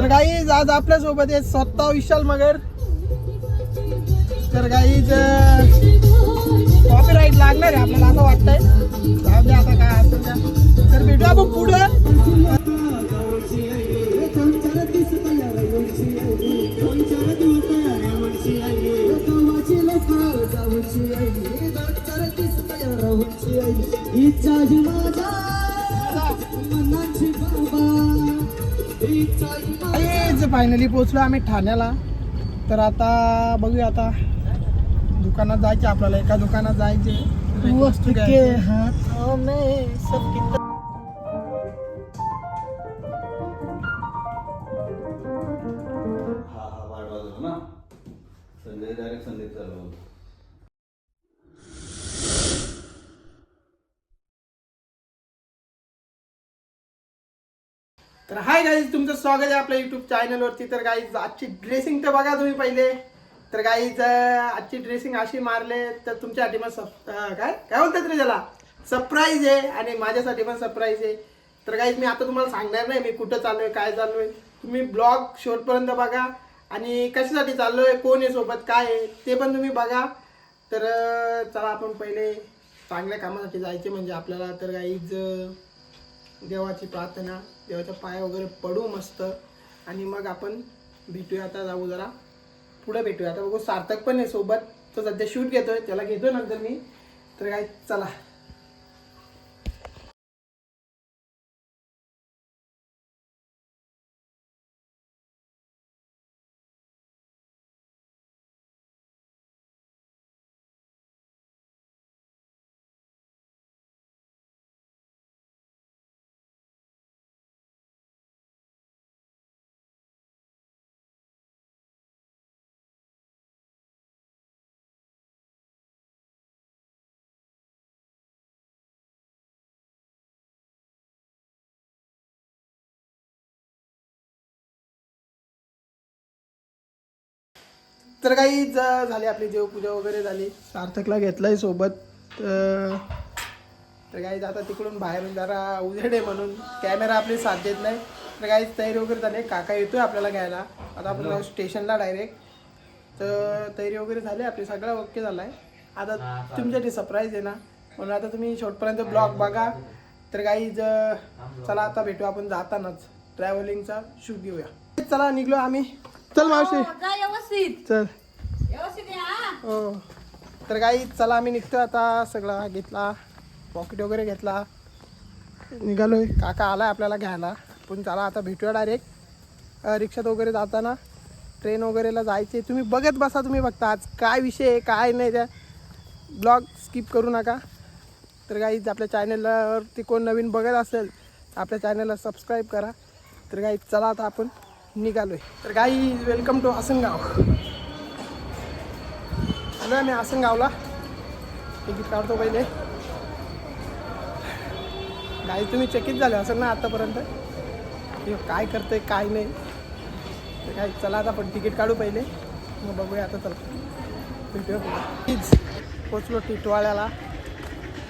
तर गाईज आज आपल्या सोबत आहे स्वतः विशाल मगर. तर गाईज कॉपीराईट लागणार आहे आपल्याला असं वाटतंय. जाऊ दे आता काय असेल त्या. तर भेटू आपण पुढं. फायनली पोहोचलो आम्ही ठाण्याला. तर आता बघूया आता दुकानात जायचे आपल्याला. एका दुकानात जायचे वस्तू तर हाय गाईज, तुमचं स्वागत आहे आपल्या युट्यूब चॅनलवरती. तर गाईज आजची ड्रेसिंग तर बघा तुम्ही पहिले. तर गाईज आजची ड्रेसिंग अशी मारले तर तुमच्यासाठी पण काय बोलतात रे त्याला, सरप्राईज आहे आणि माझ्यासाठी पण सरप्राईज आहे. तर गाईज मी आता तुम्हाला सांगणार नाही मी कुठं चाललोय काय चाललोय. तुम्ही ब्लॉग शेवटपर्यंत बघा आणि कशासाठी चाललोय, कोण आहे सोबत, काय आहे ते पण तुम्ही बघा. तर चला आपण पहिले चांगल्या कामासाठी जायचे म्हणजे आपल्याला. तर गाईज देवाची प्रार्थना, देवाच्या पाया वगैरे पडू मस्त आणि मग आपण भेटूया. आता जाऊ जरा पुढे भेटूया. आता बघू सार्थक पण आहे सोबत. तो सध्या शूट घेतोय, त्याला घेतो नंतर मी. तर काय चला. तर काही झाली आपली देवपूजा वगैरे झाली. सार्थकला घेतलंय सोबत. तर काही आता तिकडून बाहेरून जरा उजेड आहे म्हणून कॅमेरा आपली साथ देत नाही. तर काही तयारी वगैरे झाली. काका येतोय आपल्याला घ्यायला. आता आपण स्टेशनला डायरेक्ट. तर तयारी वगैरे झाली आपली, सगळं ओके झालं आहे. आता तुमच्यासाठी सरप्राईज आहे ना, म्हणून आता तुम्ही शेवटपर्यंत ब्लॉग बघा. तर काही चला आता भेटू आपण जातानाच. ट्रॅव्हलिंगचा शूट घेऊया. चला निघलो आम्ही. चल मावशी चल. हो तर काही चला आम्ही निघतो आता. सगळा घेतला, पॉकेट वगैरे घेतला, निघालोय. काका आलाय आपल्याला घ्यायला. पण चला आता भेटूया डायरेक्ट. रिक्षात वगैरे जाताना ट्रेन वगैरेला जायचे. तुम्ही बघत बसा, तुम्ही बघता आज काय विषय आहे काय नाही, त्या ब्लॉग स्किप करू नका. तर काही आपल्या चॅनलवरती कोण नवीन बघत असेल आपल्या चॅनलला सबस्क्राईब करा. तर काही चला आता आपण निघालोय. तर काही वेलकम टू आसनगाव. आलो आहे मी आसनगावला. तिकीट काढतो पहिले. काही तुम्ही चकित झाले असेल ना आतापर्यंत की काय करतंय काय नाही. तर काही चला आता आपण तिकीट काढू पहिले, मग बघूया. आता चला भेटूया. प्लीज पोचलो टिटवाळ्याला.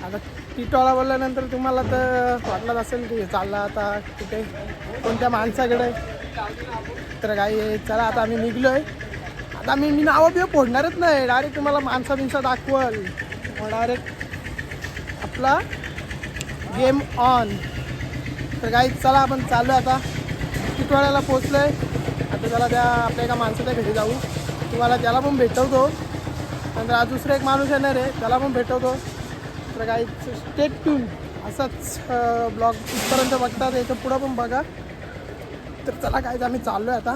आता टिटवाळा बोलल्यानंतर तुम्हाला तर वाटलं असेल की चालला आता कुठे कोणत्या माणसाकडे. तर काही चला आता आम्ही निघलो आहे. आता मी नावं बिवं फोडणारच नाही, डायरेक्ट तुम्हाला माणसा दाखवल. मग डायरेक्ट आपला गेम ऑन. तर काही चला आपण चाललो आता. टिटवाळ्याला पोचलो आहे. आता त्याला त्या आपल्या एका माणसाच्या घरी जाऊ. तुम्हाला त्याला पण भेटवतो. नंतर आज दुसरा एक माणूस येणार आहे, त्याला पण भेटवतो. तर काही स्टेट ट्यून असाच ब्लॉग इथपर्यंत बघतात, याच्या पुढं पण बघा. तर चला काय आम्ही चाललो आहे आता.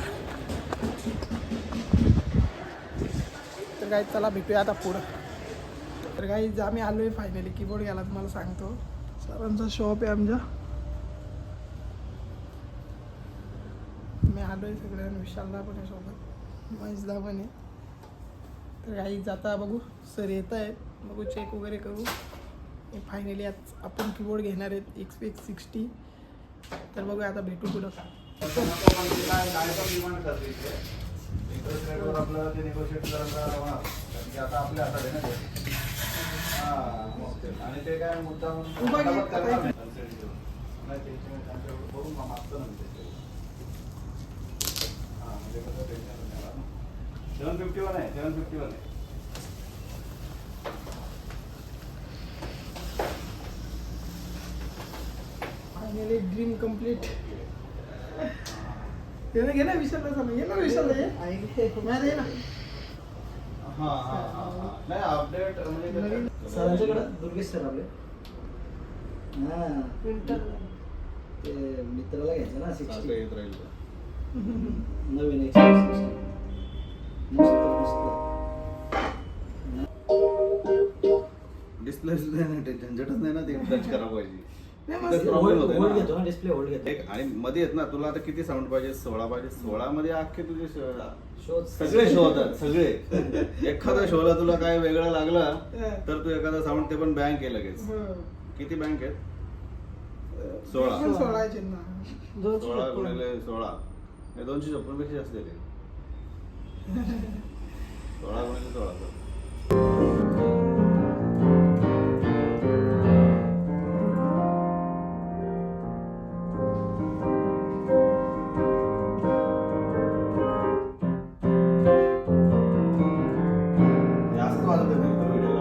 तर काही चला भेटूया आता पुढं. तर काही आम्ही आलो आहे फायनली. कीबोर्ड घ्यायला तुम्हाला सांगतो. सरांचा शॉप आहे आमच्या. मी आलो आहे सगळ्यांना. विशालला पण आहे सोबत, महेशदा पण आहे. तर काही जाता बघू. सर येत आहेत, बघू चेक वगैरे करू. फायनली आज आपण कीबोर्ड घेणार आहेत XPX 60. तर बघूया आता भेटू पुढं. 751 आहे 751 आहे. Finally dream complete. घे ना विशालला सांग. ये ना विशालला ये. नाही ये ना. नाही अपडेट म्हणजे सरांच्याकडे दुर्गेश सर आपले हा Winter. ते मित्राला घ्यायचं ना 60 येत राहील. नवीन 160 मस्त डिस्प्ले झंझटच नाही ना ते टच करा पाहिजे. नाही तर मस्त. problem होतोय ना. होल्ड घेतो ना डिस्प्ले होल्ड घेतो एक आणि मध्ये येत ना तुला आता किती साऊंड पाहिजे 16 पाहिजे 16 मध्ये अख्खे तुझे शोध सगळे शो होतात सगळे. एखाद्या शोला तुला काय वेगळा लागला तर तू एखादा साऊंड ते पण बँक आहे लगेच. किती बँक आहेत 16 पण 16 आहे चिन्ह. 16 गुणिले 16 हे 256 पेक्षा जास्त आहे. 16 गुणिले 16 जास्त वाजत आहे तर व्हिडिओ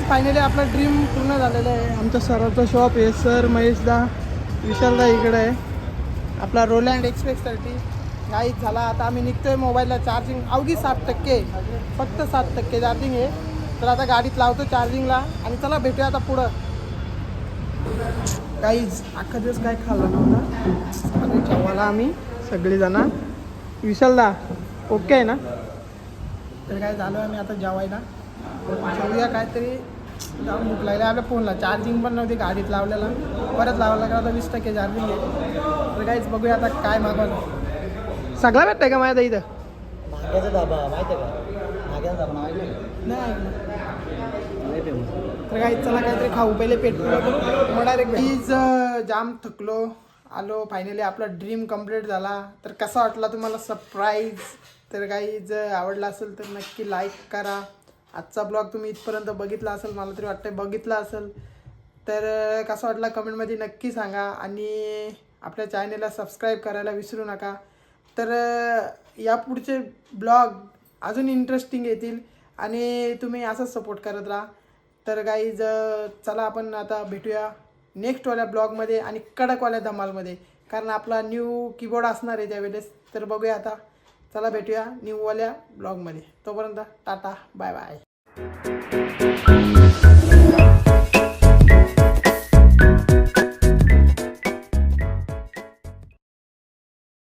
फायनली आपला ड्रीम पूर्ण झालेलं आहे. आमचं सरांचं शॉप आहे. सर महेशदा विशालदा इकडे आहे. आपला रोलँड एक्सप्रेस 30 गाईच झाला. आता आम्ही निघतोय. मोबाईलला चार्जिंग अवघी 7%, फक्त 7% चार्जिंग आहे. तर आता गाडीत लावतो चार्जिंगला आणि चला भेटूया आता पुढं. काहीच अख्खा दिवस काय खाल्ला नव्हता आणि जेवायला आम्ही सगळीजण. विशालदा ओके आहे ना? तर काय झालं आम्ही आता जेवायला जेवूया काहीतरी. जाऊन भूक लागली. आपल्या फोनला चार्जिंग पण नव्हती गाडीत लावलेला. परत लावायला लागला आता 20% चार्जिंग आहे. तर काहीच बघूया आता काय मागवलं. सगळा भेटतंय का माझ्या इथं? नाग्याचा धाबा माहिती आहे का? नाग्याचा धाबा माहिती आहे नाही ऐकलं. नाही फेमस. तर काही चला काहीतरी खाऊ. पहिले पेट मग डायरेक्ट प्लीज. जाम थकलो आलो. फायनली आपला ड्रीम कम्प्लीट झाला. तर कसा वाटला तुम्हाला सरप्राईज? तर काही जर आवडला असेल तर नक्की लाईक करा. आजचा ब्लॉग तुम्ही इथपर्यंत बघितला असेल, मला तरी वाटतं बघितला असेल. तर कसा वाटला कमेंटमध्ये नक्की सांगा आणि आपल्या चॅनलला सबस्क्राईब करायला विसरू नका. तर यापुढचे ब्लॉग अजून इंटरेस्टिंग येतील आणि तुम्ही असंच सपोर्ट करत राहा. तर गाईज चला आपण आता भेटूया नेक्स्टवाल्या ब्लॉगमध्ये आणि कडकवाल्या धमालमध्ये, कारण आपला न्यू कीबोर्ड असणार आहे त्यावेळेस. तर बघूया आता. चला भेटूया न्यूवाल्या ब्लॉगमध्ये. तोपर्यंत टाटा बाय बाय.